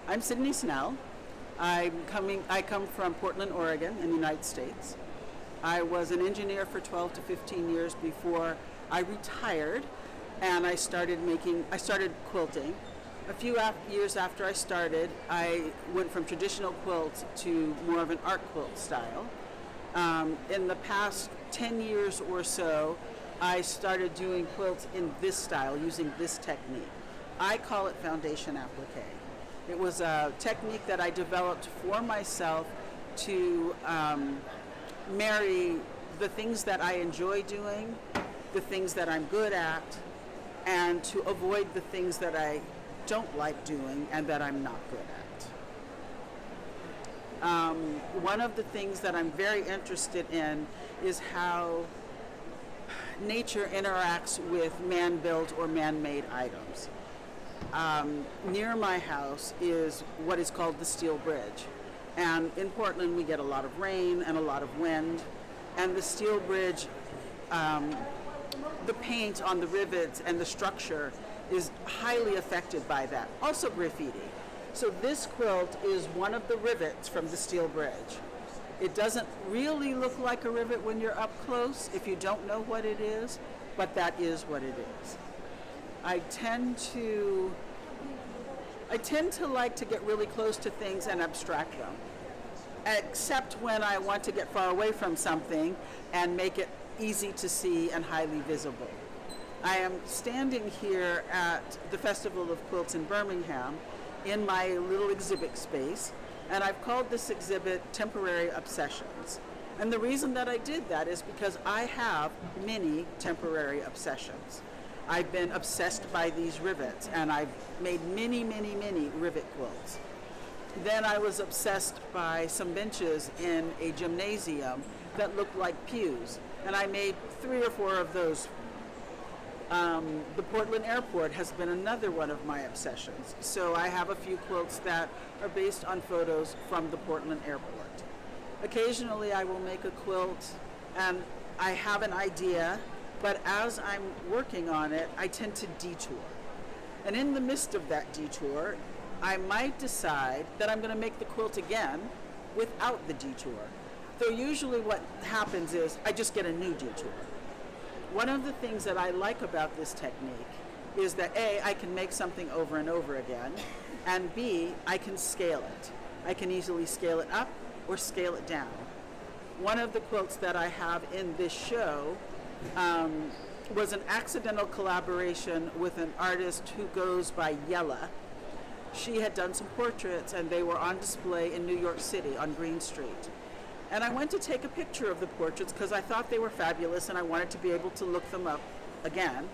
I'm Sidnee Snell. I come from Portland, Oregon in the United States. I was an engineer for 12 to 15 years before I retired, and I started quilting. A few years after I started, I went from traditional quilts to more of an art quilt style. In the past 10 years or so, I started doing quilts in this style, using this technique. I call it foundation appliqué. It was a technique that I developed for myself to marry the things that I enjoy doing, the things that I'm good at, and to avoid the things that I don't like doing and that I'm not good at. One of the things that I'm very interested in is how nature interacts with man-built or man-made items. Near my house is what is called the steel bridge, and in Portland we get a lot of rain and a lot of wind, and the steel bridge, the paint on the rivets and the structure is highly affected by that. Also graffiti. So this quilt is one of the rivets from the steel bridge. It doesn't really look like a rivet when you're up close if you don't know what it is, but that is what it is. I tend to like to get really close to things and abstract them, except when I want to get far away from something and make it easy to see and highly visible. I am standing here at the Festival of Quilts in Birmingham in my little exhibit space, and I've called this exhibit Temporary Obsessions. And the reason that I did that is because I have many temporary obsessions. I've been obsessed by these rivets, and I've made many, many, many rivet quilts. Then I was obsessed by some benches in a gymnasium that looked like pews, and I made 3 or 4 of those. The Portland airport has been another one of my obsessions. So I have a few quilts that are based on photos from the Portland airport. Occasionally I will make a quilt and I have an idea, but as I'm working on it, I tend to detour. And in the midst of that detour, I might decide that I'm going to make the quilt again without the detour. Though usually what happens is I just get a new detour. One of the things that I like about this technique is that A, I can make something over and over again, and B, I can scale it. I can easily scale it up or scale it down. One of the quilts that I have in this show was an accidental collaboration with an artist who goes by Yella. She had done some portraits and they were on display in New York City on Green Street. And I went to take a picture of the portraits because I thought they were fabulous and I wanted to be able to look them up again.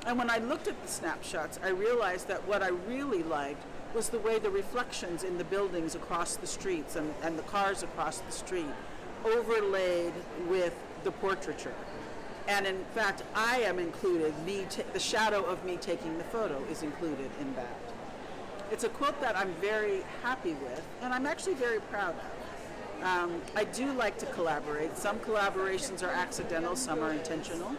And when I looked at the snapshots, I realized that what I really liked was the way the reflections in the buildings across the streets and the cars across the street overlaid with the portraiture. And in fact, I am included, the shadow of me taking the photo is included in that. It's a quilt that I'm very happy with, and I'm actually very proud of. I do like to collaborate. Some collaborations are accidental, some are intentional.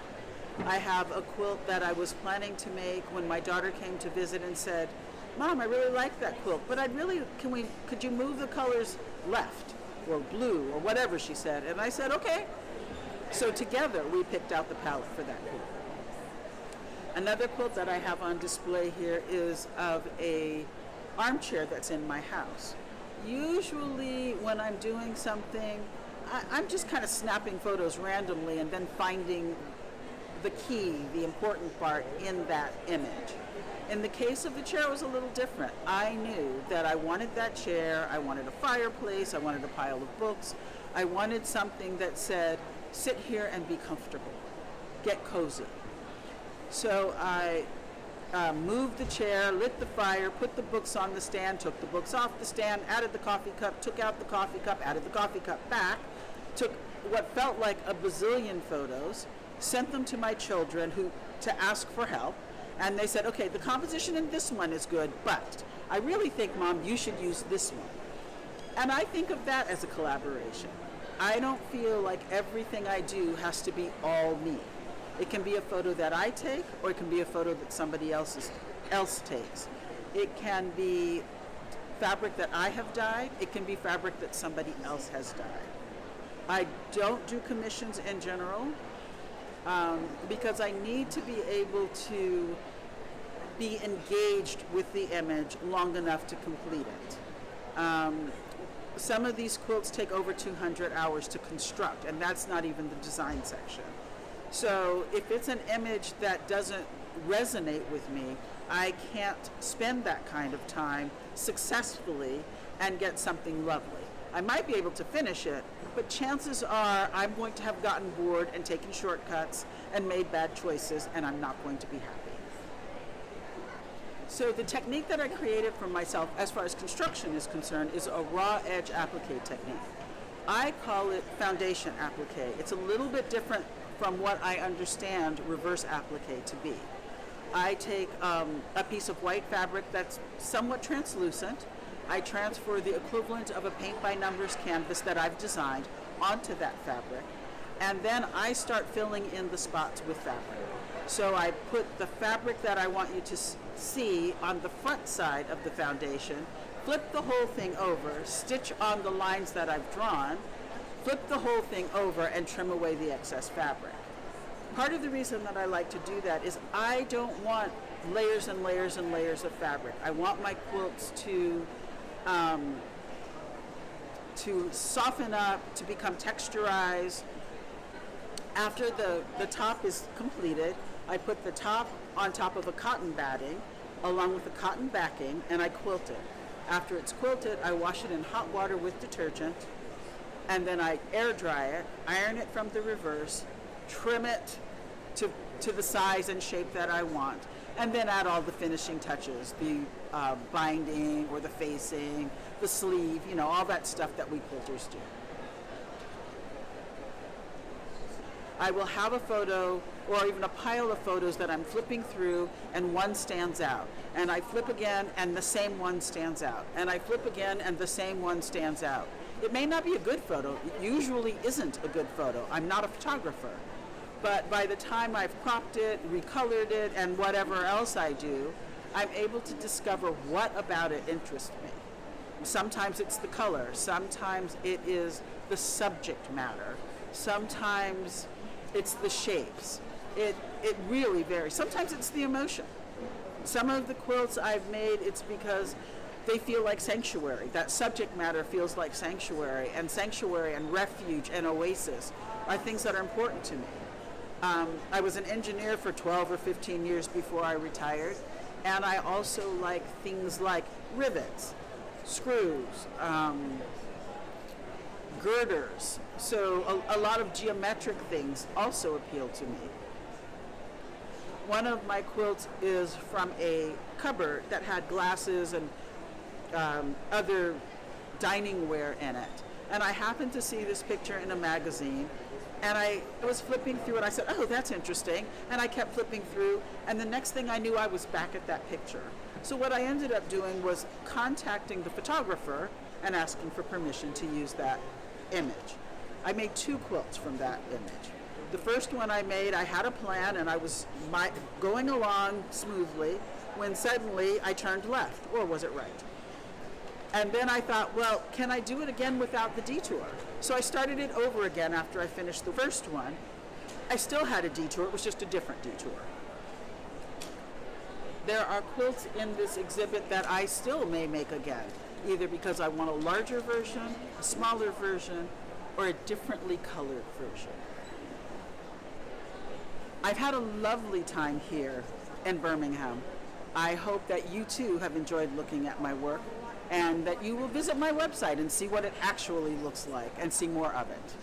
I have a quilt that I was planning to make when my daughter came to visit and said, "Mom, I really like that quilt, but could you move the colors left or blue or whatever," she said. And I said, okay. So together we picked out the palette for that quilt. Another quilt that I have on display here is of a armchair that's in my house. Usually when I'm doing something, I'm just kind of snapping photos randomly and then finding the key, the important part in that image. In the case of the chair, it was a little different. I knew that I wanted that chair, I wanted a fireplace, I wanted a pile of books, I wanted something that said, sit here and be comfortable, get cozy. So I moved the chair, lit the fire, put the books on the stand, took the books off the stand, added the coffee cup, took out the coffee cup, added the coffee cup back, took what felt like a bazillion photos, sent them to my children to ask for help, and they said, okay, the composition in this one is good, but I really think, Mom, you should use this one. And I think of that as a collaboration. I don't feel like everything I do has to be all me. It can be a photo that I take, or it can be a photo that somebody else takes. It can be fabric that I have dyed. It can be fabric that somebody else has dyed. I don't do commissions in general because I need to be able to be engaged with the image long enough to complete it. Some of these quilts take over 200 hours to construct, and that's not even the design section. So if it's an image that doesn't resonate with me, I can't spend that kind of time successfully and get something lovely. I might be able to finish it, but chances are I'm going to have gotten bored and taken shortcuts and made bad choices, and I'm not going to be happy. So the technique that I created for myself as far as construction is concerned is a raw edge appliqué technique. I call it foundation appliqué. It's a little bit different from what I understand reverse appliqué to be. I take a piece of white fabric that's somewhat translucent. I transfer the equivalent of a paint by numbers canvas that I've designed onto that fabric, and then I start filling in the spots with fabric. So I put the fabric that I want you to see on the front side of the foundation, flip the whole thing over, stitch on the lines that I've drawn, flip the whole thing over, and trim away the excess fabric. Part of the reason that I like to do that is I don't want layers and layers and layers of fabric. I want my quilts to soften up, to become texturized. After the top is completed, I put the top on top of a cotton batting along with a cotton backing, and I quilt it. After it's quilted, I wash it in hot water with detergent, and then I air dry it, iron it from the reverse, trim it to the size and shape that I want, and then add all the finishing touches, the binding or the facing, the sleeve, all that stuff that we quilters do. I will have a photo or even a pile of photos that I'm flipping through, and one stands out. And I flip again and the same one stands out. And I flip again and the same one stands out. It may not be a good photo. It usually isn't a good photo. I'm not a photographer. But by the time I've cropped it, recolored it, and whatever else I do, I'm able to discover what about it interests me. Sometimes it's the color. Sometimes it is the subject matter. Sometimes it's the shapes. It really varies. Sometimes it's the emotion. Some of the quilts I've made, it's because they feel like sanctuary. That subject matter feels like sanctuary and refuge and oasis are things that are important to me. I was an engineer for 12 or 15 years before I retired, and I also like things like rivets, screws, girders. So a lot of geometric things also appeal to me. One of my quilts is from a cupboard that had glasses and other dining ware in it. And I happened to see this picture in a magazine, and I was flipping through it. I said, oh, that's interesting. And I kept flipping through, and the next thing I knew, I was back at that picture. So what I ended up doing was contacting the photographer and asking for permission to use that image. I made 2 quilts from that image. The first one I made, I had a plan, and I was going along smoothly when suddenly I turned left, or was it right? And then I thought, well, can I do it again without the detour? So I started it over again after I finished the first one. I still had a detour, it was just a different detour. There are quilts in this exhibit that I still may make again, either because I want a larger version, a smaller version, or a differently colored version. I've had a lovely time here in Birmingham. I hope that you too have enjoyed looking at my work, and that you will visit my website and see what it actually looks like and see more of it.